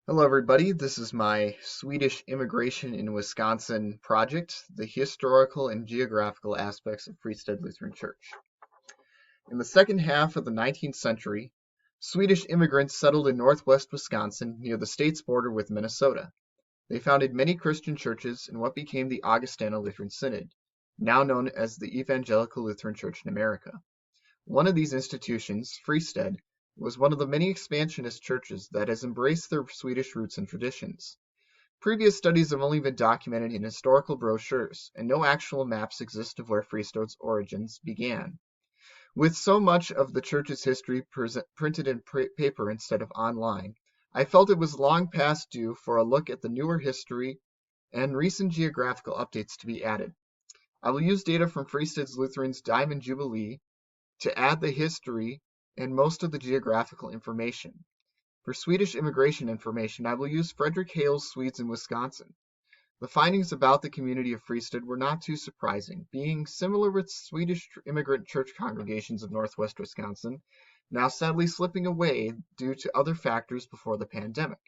Hello, everybody. This is my Swedish Immigration in Wisconsin project, the historical and geographical aspects of Fristad Lutheran Church. In the second half of the 19th century, Swedish immigrants settled in northwest Wisconsin near the state's border with Minnesota. They founded many Christian churches in what became the Augustana Lutheran Synod, now known as the Evangelical Lutheran Church in America. One of these institutions, Fristad, was one of the many expansionist churches that has embraced their Swedish roots and traditions. Previous studies have only been documented in historical brochures, and no actual maps exist of where Fristad's origins began. With so much of the church's history printed in paper instead of online, I felt it was long past due for a look at the newer history and recent geographical updates to be added. I will use data from Fristad's Lutheran's Diamond Jubilee to add the history and most of the geographical information. For Swedish immigration information, I will use Frederick Hale's Swedes in Wisconsin. The findings about the community of Fristad were not too surprising, being similar with Swedish immigrant church congregations of northwest Wisconsin, now sadly slipping away due to other factors before the pandemic.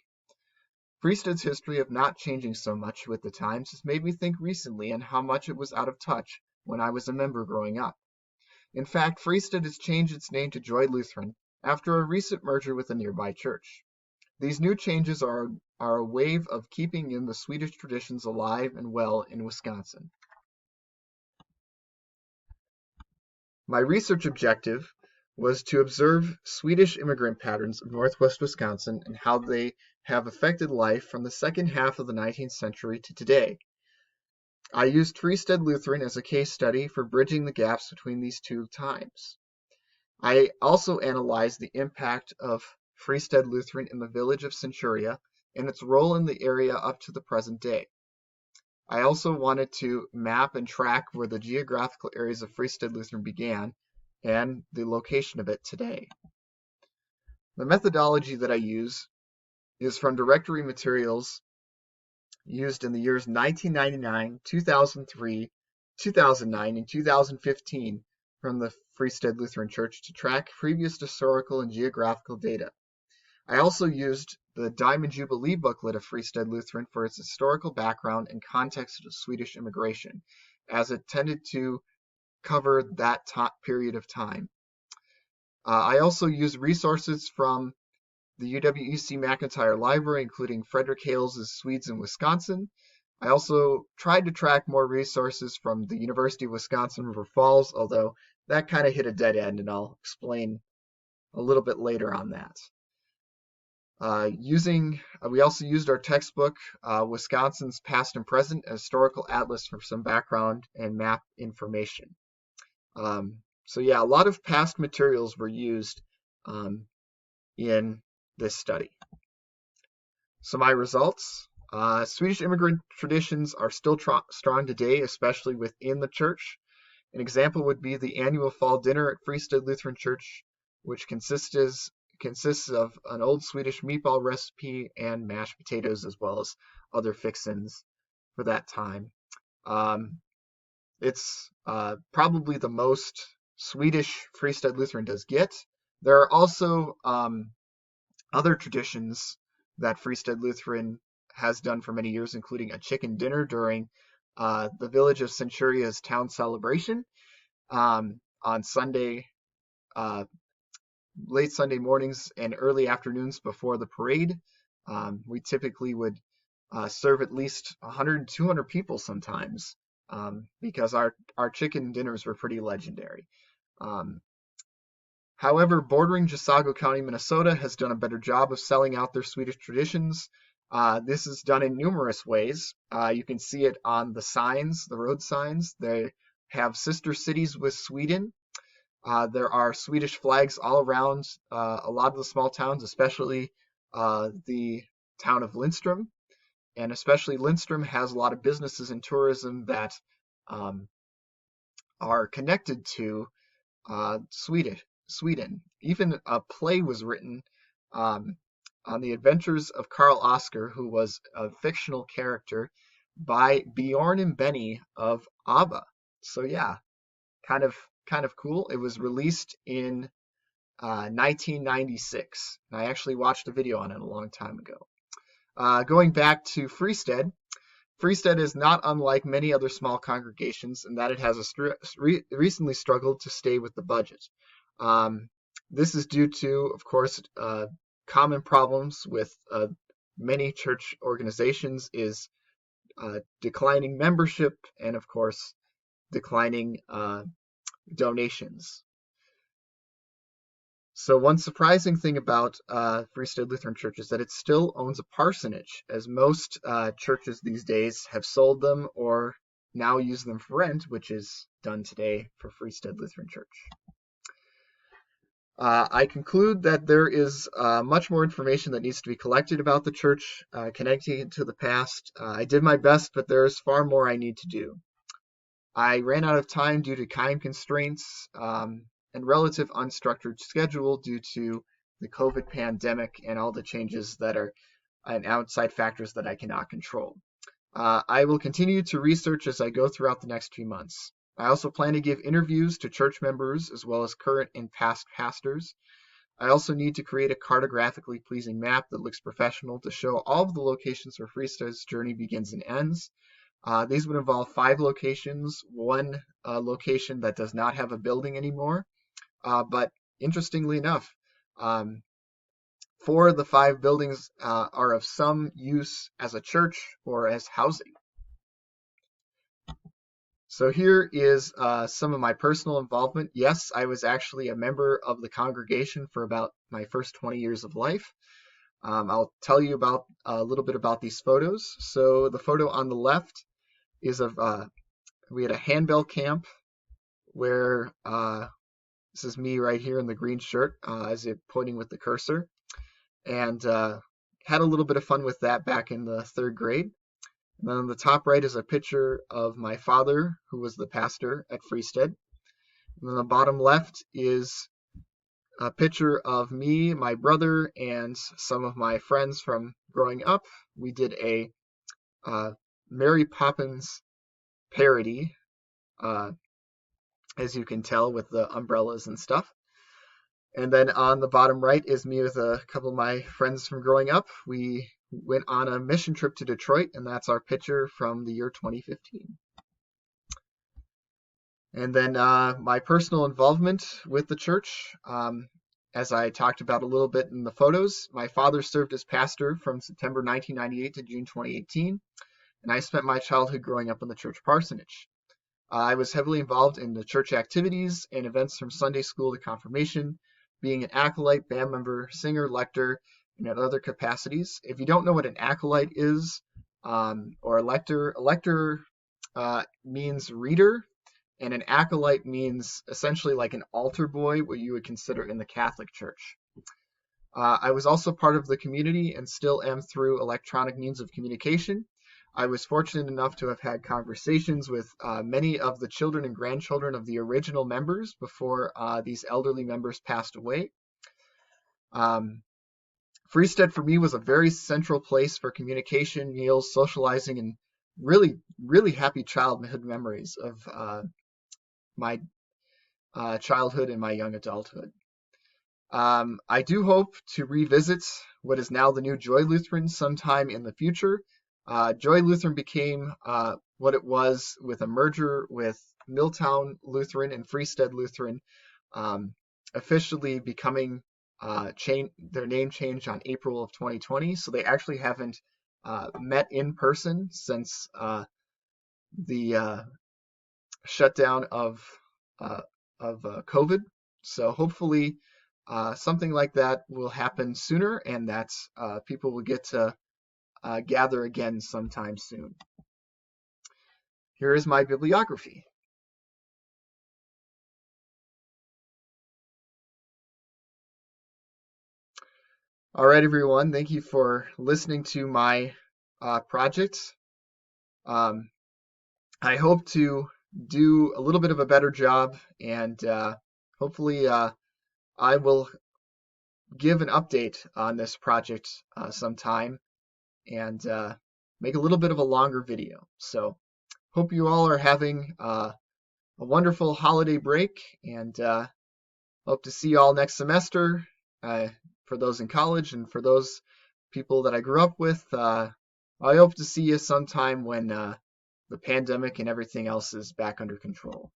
Fristad's history of not changing so much with the times has made me think recently on how much it was out of touch when I was a member growing up. In fact, Fristad has changed its name to Joy Lutheran after a recent merger with a nearby church. These new changes are a way of keeping in the Swedish traditions alive and well in Wisconsin. My research objective was to observe Swedish immigrant patterns of northwest Wisconsin and how they have affected life from the second half of the 19th century to today. I used Fristad Lutheran as a case study for bridging the gaps between these two times. I also analyzed the impact of Fristad Lutheran in the village of Centuria and its role in the area up to the present day. I also wanted to map and track where the geographical areas of Fristad Lutheran began and the location of it today. The methodology that I use is from directory materials used in the years 1999, 2003, 2009, and 2015 from the Fristad Lutheran Church to track previous historical and geographical data. I also used the Diamond Jubilee booklet of Fristad Lutheran for its historical background and context of Swedish immigration, as it tended to cover that period of time. I also used resources from the UW-EC McIntyre Library, including Frederick Hale's Swedes in Wisconsin. I also tried to track more resources from the University of Wisconsin River Falls, although that kind of hit a dead end, and I'll explain a little bit later on that. We also used our textbook, Wisconsin's Past and Present, a historical atlas for some background and map information. So yeah, a lot of past materials were used in this study. So my results, Swedish immigrant traditions are still strong today, especially within the church. An example would be the annual fall dinner at Fristad Lutheran Church, which consists of an old Swedish meatball recipe and mashed potatoes, as well as other fixins for that time. It's probably the most Swedish Fristad Lutheran does get. There are also other traditions that Fristad Lutheran has done for many years, including a chicken dinner during the village of Centuria's town celebration on Sunday, late Sunday mornings and early afternoons before the parade. We typically would serve at least 100, 200 people sometimes because our chicken dinners were pretty legendary. However, bordering Chisago County, Minnesota has done a better job of selling out their Swedish traditions. This is done in numerous ways. You can see it on the signs, the road signs. They have sister cities with Sweden. There are Swedish flags all around a lot of the small towns, especially the town of Lindstrom. And especially Lindstrom has a lot of businesses and tourism that are connected to Sweden. Even a play was written on the adventures of Karl Oskar, who was a fictional character, by Bjorn and Benny of ABBA. So yeah, kind of cool. It was released in 1996. And I actually watched a video on it a long time ago. Going back to Fristad, Fristad is not unlike many other small congregations in that it has recently struggled to stay with the budget. This is due to, of course, common problems with many church organizations is declining membership and, of course, declining donations. So one surprising thing about Fristad Lutheran Church is that it still owns a parsonage, as most churches these days have sold them or now use them for rent, which is done today for Fristad Lutheran Church. I conclude that there is much more information that needs to be collected about the church, connecting it to the past. I did my best, but there is far more I need to do. I ran out of time due to time constraints and relative unstructured schedule due to the COVID pandemic and all the changes that are outside factors that I cannot control. I will continue to research as I go throughout the next few months. I also plan to give interviews to church members as well as current and past pastors. I also need to create a cartographically pleasing map that looks professional to show all of the locations where Fristad's journey begins and ends. These would involve 5 locations, one location that does not have a building anymore, but interestingly enough, 4 of the 5 buildings are of some use as a church or as housing. So here is some of my personal involvement. Yes, I was actually a member of the congregation for about my first 20 years of life. I'll tell you about a little bit about these photos. So the photo on the left is of we had a handbell camp where this is me right here in the green shirt as it pointing with the cursor, and had a little bit of fun with that back in the 3rd grade. And then on the top right is a picture of my father, who was the pastor at Fristad. And then the bottom left is a picture of me, my brother, and some of my friends from growing up. We did a Mary Poppins parody, as you can tell with the umbrellas and stuff. And then on the bottom right is me with a couple of my friends from growing up. We went on a mission trip to Detroit, and that's our picture from the year 2015. And then my personal involvement with the church, as I talked about a little bit in the photos, my father served as pastor from September 1998 to June 2018, and I spent my childhood growing up in the church parsonage. I was heavily involved in the church activities and events from Sunday school to confirmation, being an acolyte, band member, singer, lector, and at other capacities. If you don't know what an acolyte is, or a lector means reader, and an acolyte means essentially like an altar boy, what you would consider in the Catholic Church. I was also part of the community and still am through electronic means of communication. I was fortunate enough to have had conversations with many of the children and grandchildren of the original members before these elderly members passed away. Fristad for me was a very central place for communication, meals, socializing, and really, really happy childhood memories of my childhood and my young adulthood. I do hope to revisit what is now the new Joy Lutheran sometime in the future. Joy Lutheran became what it was with a merger with Milltown Lutheran and Fristad Lutheran, officially becoming their name changed on April of 2020. So they actually haven't met in person since the shutdown of COVID. So hopefully something like that will happen sooner, and that people will get to gather again sometime soon. Here is my bibliography. All right, everyone. Thank you for listening to my project. I hope to do a little bit of a better job, and hopefully I will give an update on this project sometime and make a little bit of a longer video. So hope you all are having a wonderful holiday break, and hope to see you all next semester for those in college, and for those people that I grew up with. I hope to see you sometime when the pandemic and everything else is back under control.